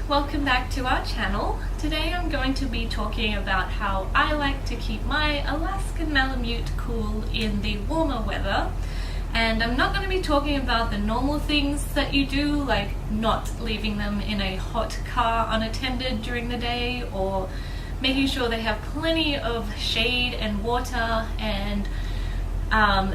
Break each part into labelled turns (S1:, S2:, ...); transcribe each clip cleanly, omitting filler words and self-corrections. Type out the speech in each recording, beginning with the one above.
S1: welcome back to our channel. Today I'm going to be talking about how I like to keep my Alaskan Malamute cool in the warmer weather. And I'm not going to be talking about the normal things that you do, like not leaving them in a hot car unattended during the day, or making sure they have plenty of shade and water, and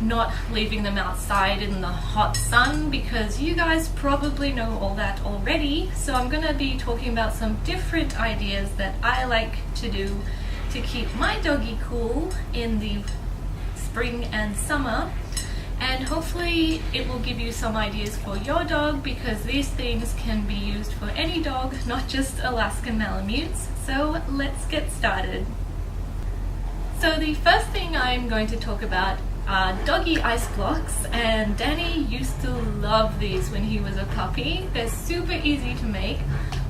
S1: not leaving them outside in the hot sun, because you guys probably know all that already. So I'm going to be talking about some different ideas that I like to do to keep my doggy cool in the spring and summer, and hopefully it will give you some ideas for your dog, because these things can be used for any dog, not just Alaskan Malamutes. So let's get started. So the first thing I'm going to talk about doggy ice blocks, and Danny used to love these when he was a puppy. They're super easy to make.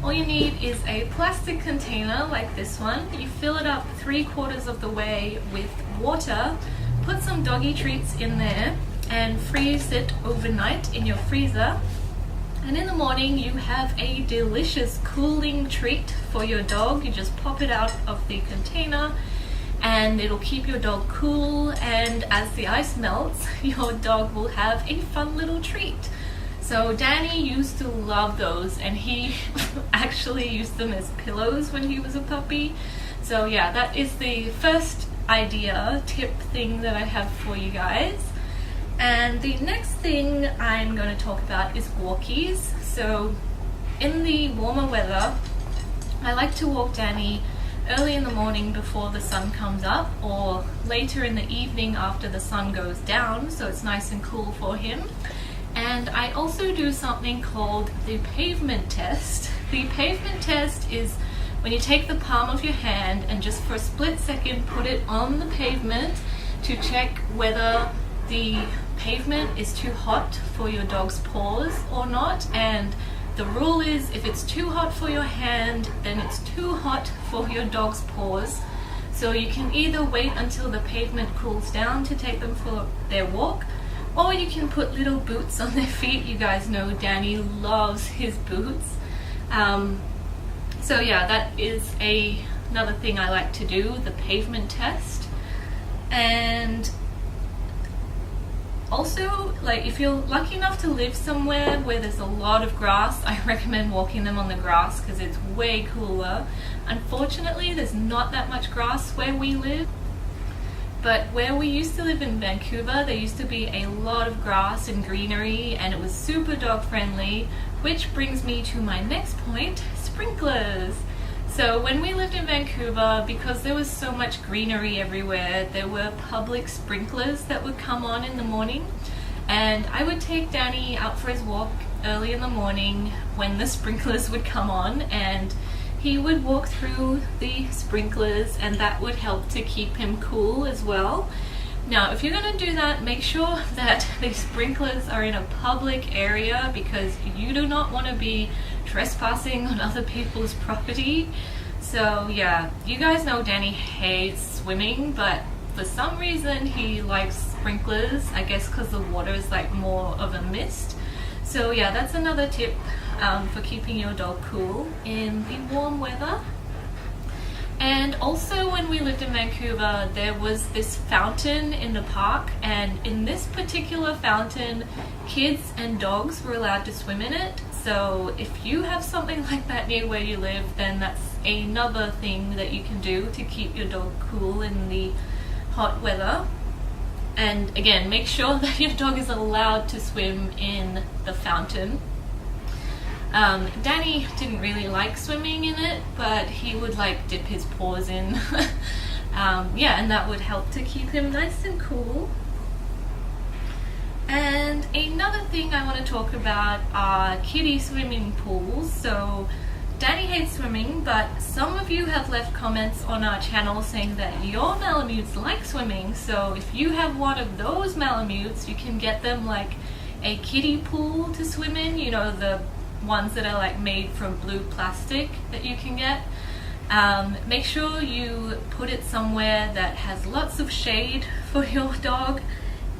S1: All you need is a plastic container like this one. You fill it up 3/4 of the way with water, put some doggy treats in there, and freeze it overnight in your freezer. And in the morning you have a delicious cooling treat for your dog. You just pop it out of the container and it'll keep your dog cool, and as the ice melts, your dog will have a fun little treat. So Danny used to love those, and he actually used them as pillows when he was a puppy. So yeah, that is the first tip thing that I have for you guys. And the next thing I'm going to talk about is walkies. So in the warmer weather, I like to walk Danny early in the morning before the sun comes up, or later in the evening after the sun goes down, so it's nice and cool for him. And I also do something called the pavement test. The pavement test is when you take the palm of your hand and just for a split second put it on the pavement to check whether the pavement is too hot for your dog's paws or not. And the rule is, if it's too hot for your hand, then it's too hot for your dog's paws. So you can either wait until the pavement cools down to take them for their walk, or you can put little boots on their feet. You guys know Danny loves his boots. So yeah, that is another thing I like to do, the pavement test. And also, like, if you're lucky enough to live somewhere where there's a lot of grass, I recommend walking them on the grass because it's way cooler. Unfortunately, there's not that much grass where we live, but where we used to live in Vancouver, there used to be a lot of grass and greenery, and it was super dog friendly, which brings me to my next point, sprinklers. So when we lived in Vancouver, because there was so much greenery everywhere, there were public sprinklers that would come on in the morning, and I would take Danny out for his walk early in the morning when the sprinklers would come on, and he would walk through the sprinklers, and that would help to keep him cool as well. Now, if you're going to do that, make sure that the sprinklers are in a public area, because you do not want to be trespassing on other people's property. So yeah, you guys know Danny hates swimming, but for some reason he likes sprinklers, I guess because the water is like more of a mist. So yeah, that's another tip for keeping your dog cool in the warm weather. And also, when we lived in Vancouver, there was this fountain in the park, and in this particular fountain, kids and dogs were allowed to swim in it. So if you have something like that near where you live, then that's another thing that you can do to keep your dog cool in the hot weather. And again, make sure that your dog is allowed to swim in the fountain. Danny didn't really like swimming in it, but he would like dip his paws in. Yeah, and that would help to keep him nice and cool. And another thing I want to talk about are kiddie swimming pools. So Danny hates swimming, but some of you have left comments on our channel saying that your Malamutes like swimming. So if you have one of those Malamutes, you can get them like a kiddie pool to swim in, you know, the ones that are like made from blue plastic that you can get. Make sure you put it somewhere that has lots of shade for your dog,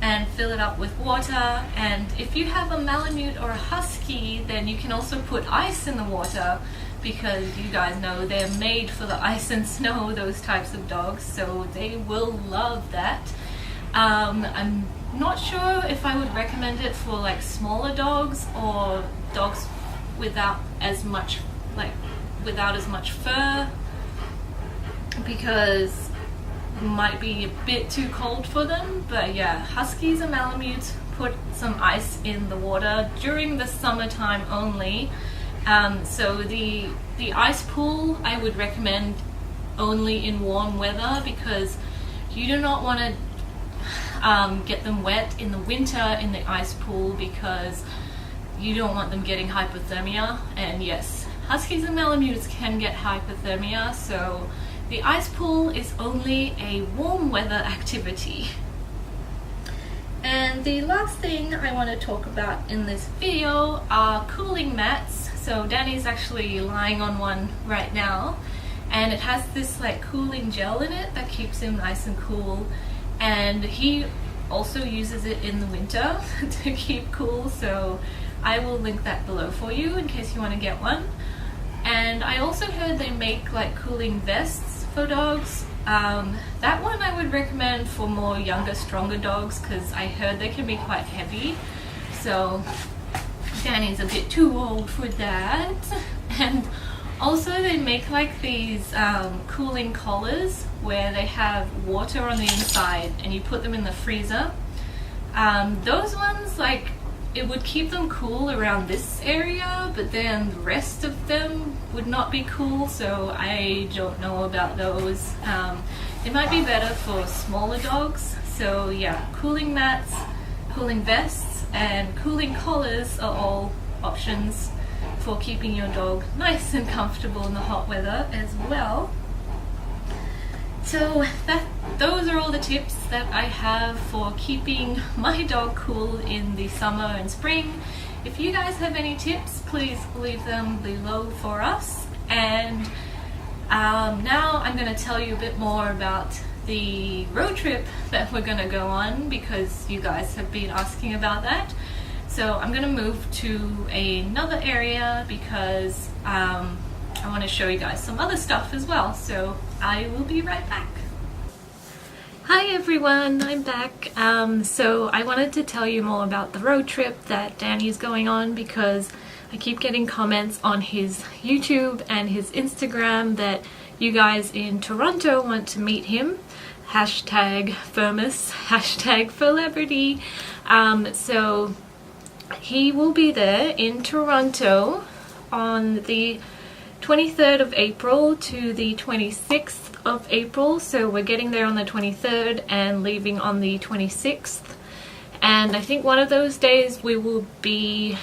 S1: and fill it up with water. And if you have a Malamute or a Husky, then you can also put ice in the water because you guys know they're made for the ice and snow, those types of dogs, so they will love that. I'm not sure if I would recommend it for like smaller dogs or dogs without as much fur, because it might be a bit too cold for them. But yeah, Huskies and Malamutes put some ice in the water during the summertime only. So the ice pool I would recommend only in warm weather, because you do not want to get them wet in the winter in the ice pool, because you don't want them getting hypothermia. And yes, Huskies and Malamutes can get hypothermia, so the ice pool is only a warm weather activity. And the last thing I want to talk about in this video are cooling mats. So Danny's actually lying on one right now, and it has this like cooling gel in it that keeps him nice and cool, and he also uses it in the winter to keep cool, so I will link that below for you in case you want to get one. And I also heard they make like cooling vests for dogs. That one I would recommend for more younger, stronger dogs, because I heard they can be quite heavy, so Danny's a bit too old for that. And also they make like these cooling collars where they have water on the inside and you put them in the freezer. Those ones, like, it would keep them cool around this area, but then the rest of them would not be cool, so I don't know about those. It might be better for smaller dogs. So yeah, cooling mats, cooling vests, and cooling collars are all options for keeping your dog nice and comfortable in the hot weather as well. So those are all the tips that I have for keeping my dog cool in the summer and spring. If you guys have any tips, please leave them below for us. And now I'm going to tell you a bit more about the road trip that we're going to go on, because you guys have been asking about that. So I'm going to move to another area because I want to show you guys some other stuff as well. So I will be right back. Hi everyone, I'm back. So I wanted to tell you more about the road trip that Danny's going on, because I keep getting comments on his YouTube and his Instagram that you guys in Toronto want to meet him. Hashtag famous, hashtag celebrity. So he will be there in Toronto on the 23rd of April to the 26th of April. So we're getting there on the 23rd and leaving on the 26th. And I think one of those days we will be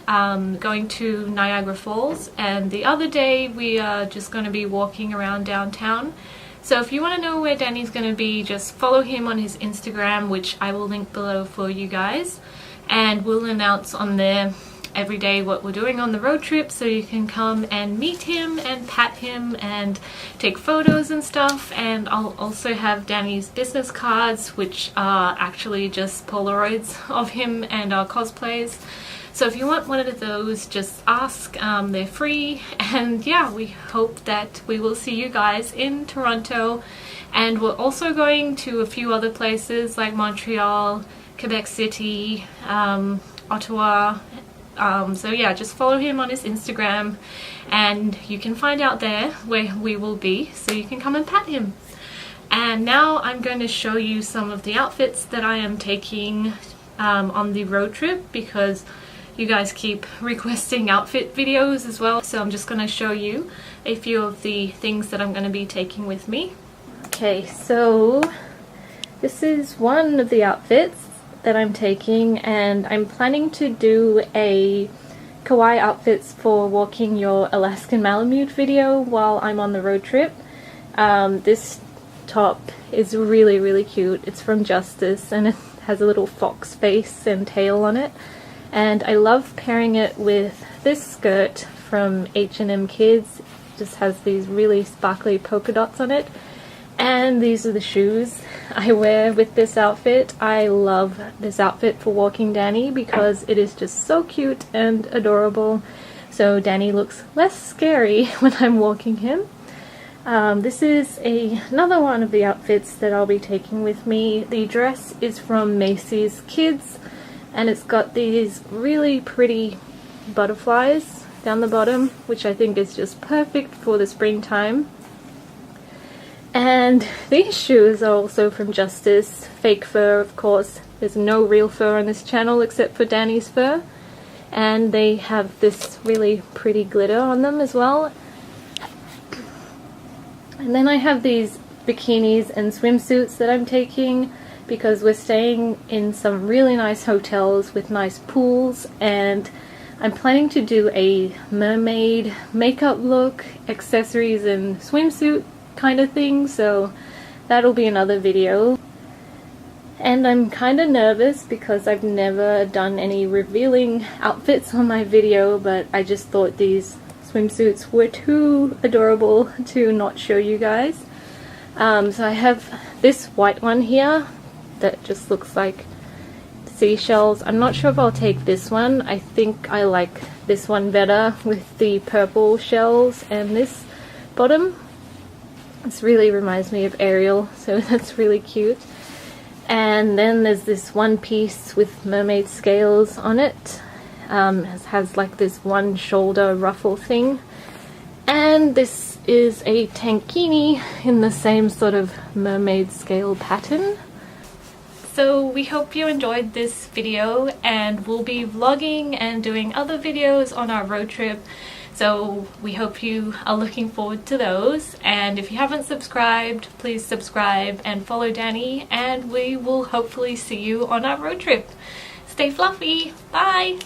S1: going to Niagara Falls, and the other day we are just going to be walking around downtown. So if you want to know where Danny's going to be, just follow him on his Instagram, which I will link below for you guys, and we'll announce on there every day what we're doing on the road trip, so you can come and meet him and pat him and take photos and stuff. And I'll also have Danny's business cards, which are actually just Polaroids of him and our cosplays. So if you want one of those, just ask. They're free. And yeah, we hope that we will see you guys in Toronto. And we're also going to a few other places like Montreal, Quebec City, Ottawa. So yeah, just follow him on his Instagram and you can find out there where we will be, so you can come and pat him. And now I'm going to show you some of the outfits that I am taking on the road trip, because you guys keep requesting outfit videos as well. So I'm just going to show you a few of the things that I'm going to be taking with me. Okay, so this is one of the outfits that I'm taking, and I'm planning to do a kawaii outfits for walking your Alaskan Malamute video while I'm on the road trip. This top is really, really cute. It's from Justice and it has a little fox face and tail on it. And I love pairing it with this skirt from H&M Kids. It just has these really sparkly polka dots on it. And these are the shoes I wear with this outfit. I love this outfit for walking Danny because it is just so cute and adorable.
S2: so Danny looks less scary when I'm walking him. This is another one of the outfits that I'll be taking with me. The dress is from Macy's Kids, and it's got these really pretty butterflies down the bottom, which I think is just perfect for the springtime. And these shoes are also from Justice, fake fur of course. There's no real fur on this channel except for Danny's fur, and they have this really pretty glitter on them as well. And then I have these bikinis and swimsuits that I'm taking because we're staying in some really nice hotels with nice pools, and I'm planning to do a mermaid makeup look, accessories and swimsuit kind of thing, so that'll be another video. And I'm kind of nervous because I've never done any revealing outfits on my video, but I just thought these swimsuits were too adorable to not show you guys. So I have this white one here that just looks like seashells. I'm not sure if I'll take this one. I think I like this one better with the purple shells and this bottom. This really reminds me of Ariel, so that's really cute. And then there's this one piece with mermaid scales on it. Has like this one shoulder ruffle thing, and this is a tankini in the same sort of mermaid scale pattern. So we hope you enjoyed this video, and we'll be vlogging and doing other videos on our road trip, so we hope you are looking forward to those. And if you haven't subscribed, please subscribe and follow Danny, and we will hopefully see you on our road trip. Stay fluffy! Bye!